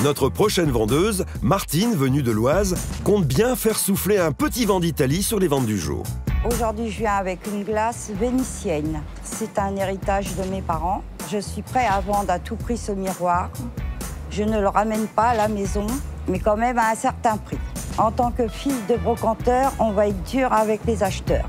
Notre prochaine vendeuse, Martine, venue de l'Oise, compte bien faire souffler un petit vent d'Italie sur les ventes du jour. Aujourd'hui, je viens avec une glace vénitienne. C'est un héritage de mes parents. Je suis prêt à vendre à tout prix ce miroir. Je ne le ramène pas à la maison, mais quand même à un certain prix. En tant que fille de brocanteur, on va être dur avec les acheteurs.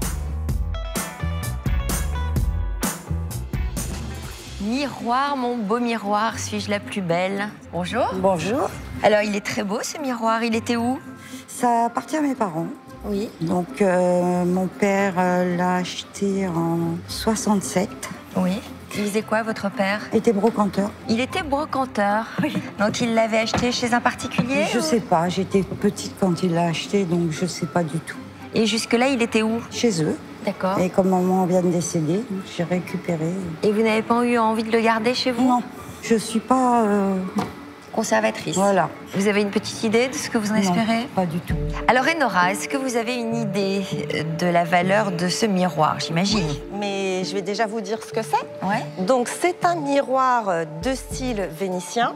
Miroir, mon beau miroir, suis-je la plus belle? Bonjour. Bonjour. Alors, il est très beau ce miroir, il était où? Ça appartient à mes parents. Oui. Donc, mon père l'a acheté en 67. Oui. Il faisait quoi, votre père? Il était brocanteur. Il était brocanteur. Oui. Donc, il l'avait acheté chez un particulier? Je sais pas, j'étais petite quand il l'a acheté, donc je sais pas du tout. Et jusque-là, il était où? Chez eux. D'accord. Et comme maman vient de décéder, j'ai récupéré. Et vous n'avez pas eu envie de le garder chez vous? Non, je suis pas... Conservatrice. Voilà. Vous avez une petite idée de ce que vous en espérez? Non, pas du tout. Alors, Enora, est-ce que vous avez une idée de la valeur de ce miroir, j'imagine? Oui, mais je vais déjà vous dire ce que c'est. Ouais. Donc, c'est un miroir de style vénitien.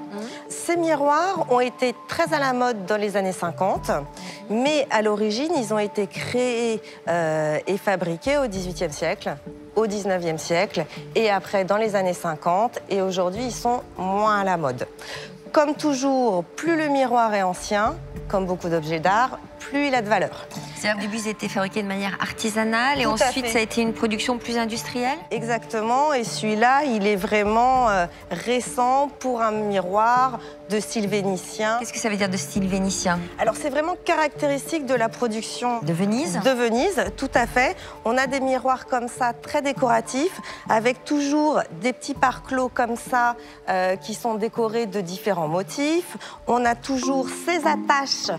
Ces miroirs ont été très à la mode dans les années 50, mais à l'origine, ils ont été créés et fabriqués au XVIIIe siècle, au XIXe siècle, et après dans les années 50, et aujourd'hui, ils sont moins à la mode. Comme toujours, plus le miroir est ancien, comme beaucoup d'objets d'art, plus il a de valeur. C'est-à-dire qu'au début, ils étaient fabriqués de manière artisanale et Tout à ensuite, fait. ça a été une production plus industrielle? Exactement, et celui-là, il est vraiment récent pour un miroir de style vénitien. Qu'est-ce que ça veut dire de style vénitien? Alors, c'est vraiment caractéristique de la production De Venise? de Venise, tout à fait. On a des miroirs comme ça, très décoratifs, avec toujours des petits pare-clos comme ça, qui sont décorés de différents motifs. On a toujours ces attaches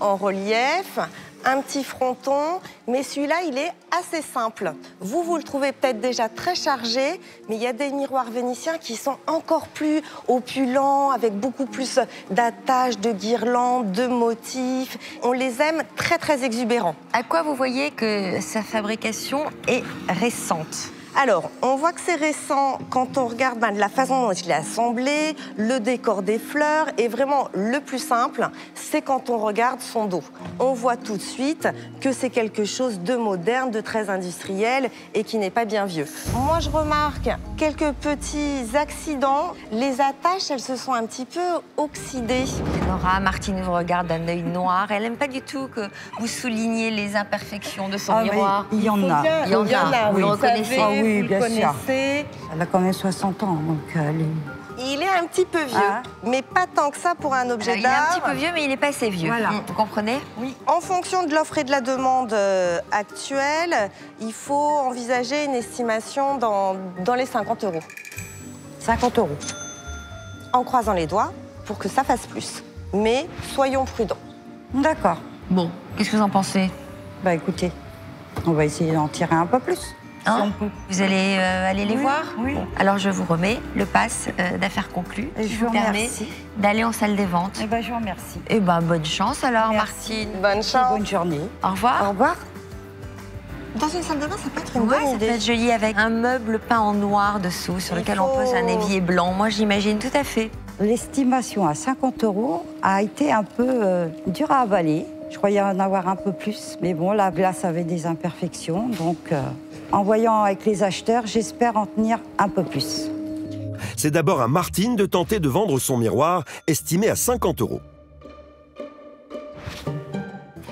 en relief, un petit fronton, mais celui-là, il est assez simple. Vous le trouvez peut-être déjà très chargé, mais il y a des miroirs vénitiens qui sont encore plus opulents, avec beaucoup plus d'attaches, de guirlandes, de motifs. On les aime très, très exubérants. À quoi vous voyez que sa fabrication est récente? Alors, on voit que c'est récent quand on regarde la façon dont il est assemblé, le décor des fleurs, et vraiment le plus simple, c'est quand on regarde son dos. On voit tout de suite que c'est quelque chose de moderne, de très industriel et qui n'est pas bien vieux. Moi, je remarque quelques petits accidents. Les attaches, elles se sont un petit peu oxydées. Nora, Martine vous regarde d'un œil noir. Elle n'aime pas du tout que vous souligniez les imperfections de son miroir. Il y en a. Il y en a, vous le reconnaissez? Ah oui, vous bien le sûr. connaissez. Elle a quand même 60 ans, donc elle est... Il est un petit peu vieux, Ah. mais pas tant que ça pour un objet Alors, il est d'art. un petit peu vieux, mais il n'est pas assez vieux. Voilà. Vous comprenez? Oui. En fonction de l'offre et de la demande actuelle, il faut envisager une estimation dans les 50 €. 50 €. En croisant les doigts pour que ça fasse plus. Mais soyons prudents. D'accord. Bon, qu'est-ce que vous en pensez? Bah écoutez, on va essayer d'en tirer un peu plus. Hein? Si on peut. Vous allez aller les Oui, voir? oui. Bon. Alors, je vous remets le pass d'affaires conclues. Et qui je vous vous permet remercie. d'aller en salle des ventes. Eh ben, je vous remercie. Eh ben, bonne chance alors, Merci. Martine. Bonne chance. Bonne journée. Au revoir. Au revoir. Dans une salle de bain, ça peut être une Ouais, bonne ça idée. peut être joli avec un meuble peint en noir dessous sur Il lequel on pose un faut- évier blanc. Moi, j'imagine tout à fait. L'estimation à 50 € a été un peu dure à avaler. Je croyais en avoir un peu plus, mais bon, la glace avait des imperfections, donc en voyant avec les acheteurs, j'espère en tenir un peu plus. C'est d'abord à Martine de tenter de vendre son miroir, estimé à 50 €.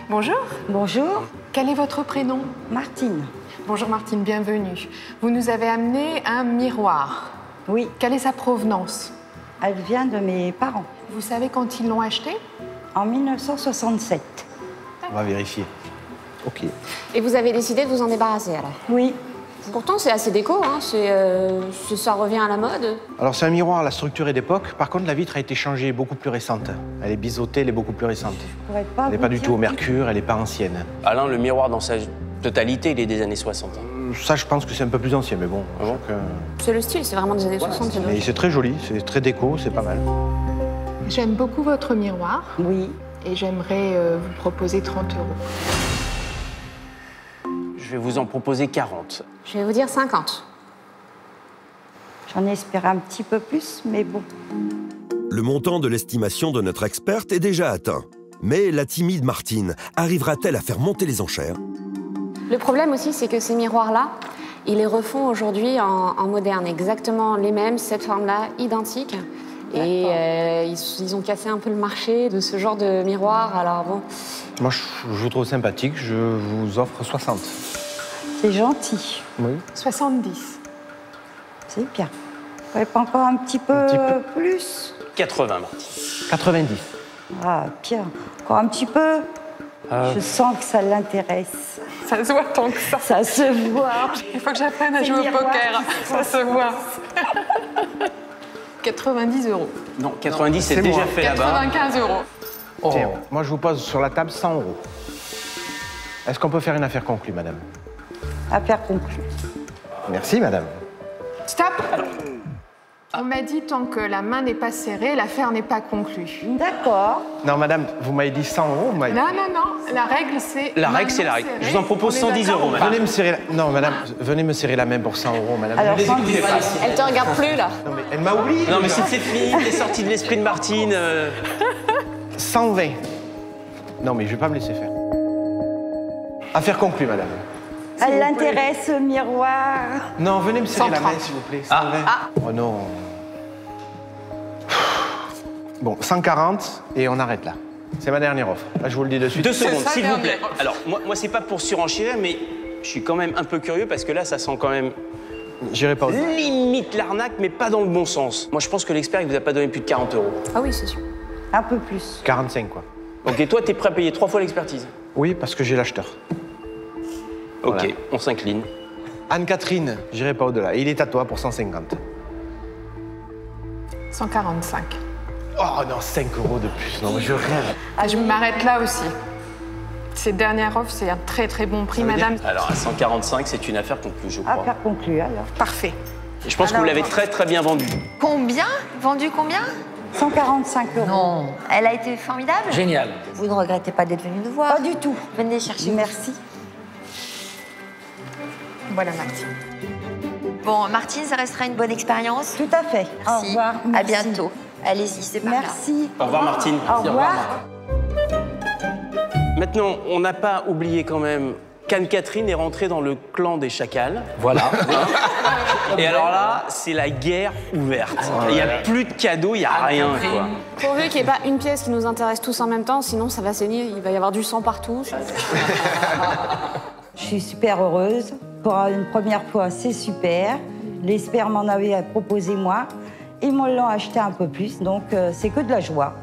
Bonjour, Bonjour, quel est votre prénom? Martine. Bonjour Martine, bienvenue. Vous nous avez amené un miroir. Oui, Quelle est sa provenance? elle vient de mes parents, Vous savez quand ils l'ont acheté? en 1967. On va vérifier. Ok. Et vous avez décidé de vous en débarrasser alors? Oui, Pourtant c'est assez déco, hein. Ça revient à la mode. Alors c'est un miroir, la structure est d'époque. Par contre, la vitre a été changée, beaucoup plus récente. Elle est biseautée, elle est beaucoup plus récente. je pourrais pas Elle n'est vous pas du dire tout au qui- mercure, elle n'est pas ancienne. Alain, le miroir dans sa totalité, il est des années 60. Ça, je pense que c'est un peu plus ancien, mais bon. Ah bon C'est le style, c'est vraiment des années 60. Mais c'est très joli, c'est très déco, c'est pas mal. J'aime beaucoup votre miroir Oui, et j'aimerais vous proposer 30 €. Je vais vous en proposer 40. Je vais vous dire 50. j'en espérais un petit peu plus, mais bon. Le montant de l'estimation de notre experte est déjà atteint. Mais la timide Martine arrivera-t-elle à faire monter les enchères? Le problème aussi, c'est que ces miroirs-là, ils les refont aujourd'hui en moderne, exactement les mêmes, cette forme-là, identique. Et ils ont cassé un peu le marché de ce genre de miroir, alors bon... Moi, je vous trouve sympathique, je vous offre 60. C'est gentil. Oui. 70. C'est bien. Ouais, pas encore un petit peu, plus? 80, Martine. 90. Ah, bien. Encore un petit peu? Je sens que ça l'intéresse. Ça se voit tant que ça. Ça se voit. Il faut que j'apprenne à jouer au poker. Ça se voit. 90 €. Non, 90, c'est déjà moi. fait là-bas. 95 €. Tiens, moi, je vous pose sur la table 100 €. Est-ce qu'on peut faire une affaire conclue, madame? Affaire conclue. Merci, madame. Stop. On m'a dit tant que la main n'est pas serrée, l'affaire n'est pas conclue. D'accord. Non, madame, vous m'avez dit 100 €. Vous m'avez... Non, non, non. La règle, c'est... La règle, c'est la règle. Je vous en propose 110 €, madame. Venez me serrer la... Non, madame, venez me serrer la main pour 100 €, madame. Alors, Ne les écoutez pas. Elle te regarde plus, là. Non, mais elle m'a oublié. Non, mais c'est fini, t'es sorti de l'esprit de Martine. 120. Non, mais je vais pas me laisser faire. Affaire conclue, madame. Elle l'intéresse, ce miroir. Non, venez me serrer la 130. main, s'il vous plaît. 120. Oh non. Bon, 140 et on arrête là. C'est ma dernière offre. Là, je vous le dis de suite. 2 secondes, ça, s'il vous plaît. dernière offre. Alors, moi c'est pas pour surenchérir, mais je suis quand même un peu curieux parce que là, ça sent quand même J'irai pas au-delà. limite l'arnaque, mais pas dans le bon sens. Moi, je pense que l'expert, il vous a pas donné plus de 40 €. Ah oui, c'est sûr. Un peu plus. 45, quoi. Ok, toi, t'es prêt à payer 3 fois l'expertise? Oui, parce que j'ai l'acheteur. Ok, Voilà. on s'incline. Anne-Catherine, j'irai pas au-delà. Et il est à toi pour 150. 145. Oh non, 5 € de plus. Non, mais je rêve. Je m'arrête là aussi. Cette dernière offre, c'est un très très bon prix, madame. Alors, à 145, c'est une affaire conclue, je crois. Affaire conclue, alors. Parfait. Et je pense que vous l'avez très très bien vendu. Combien? Vendu combien? 145 €. Non. Elle a été formidable? Génial. Vous ne regrettez pas d'être venu nous voir? Pas du tout. Venez chercher. Merci. Voilà, Martine. Bon, Martine, ça restera une bonne expérience. Tout à fait. Au Merci. revoir. À Merci. bientôt. Allez-y, c'est par là. Merci. Au revoir, Martine. Au revoir. Maintenant, on n'a pas oublié quand même qu'Anne-Catherine est rentrée dans le clan des chacals. Voilà. Et alors là, c'est la guerre ouverte. Il n'y a plus de cadeaux, il n'y a rien, quoi. Pourvu qu'il n'y ait pas une pièce qui nous intéresse tous en même temps, sinon ça va saigner, il va y avoir du sang partout. Je suis super heureuse. Pour une première fois, c'est super. L'expert m'en avait proposé moi. Ils me l'ont acheté un peu plus, donc c'est que de la joie.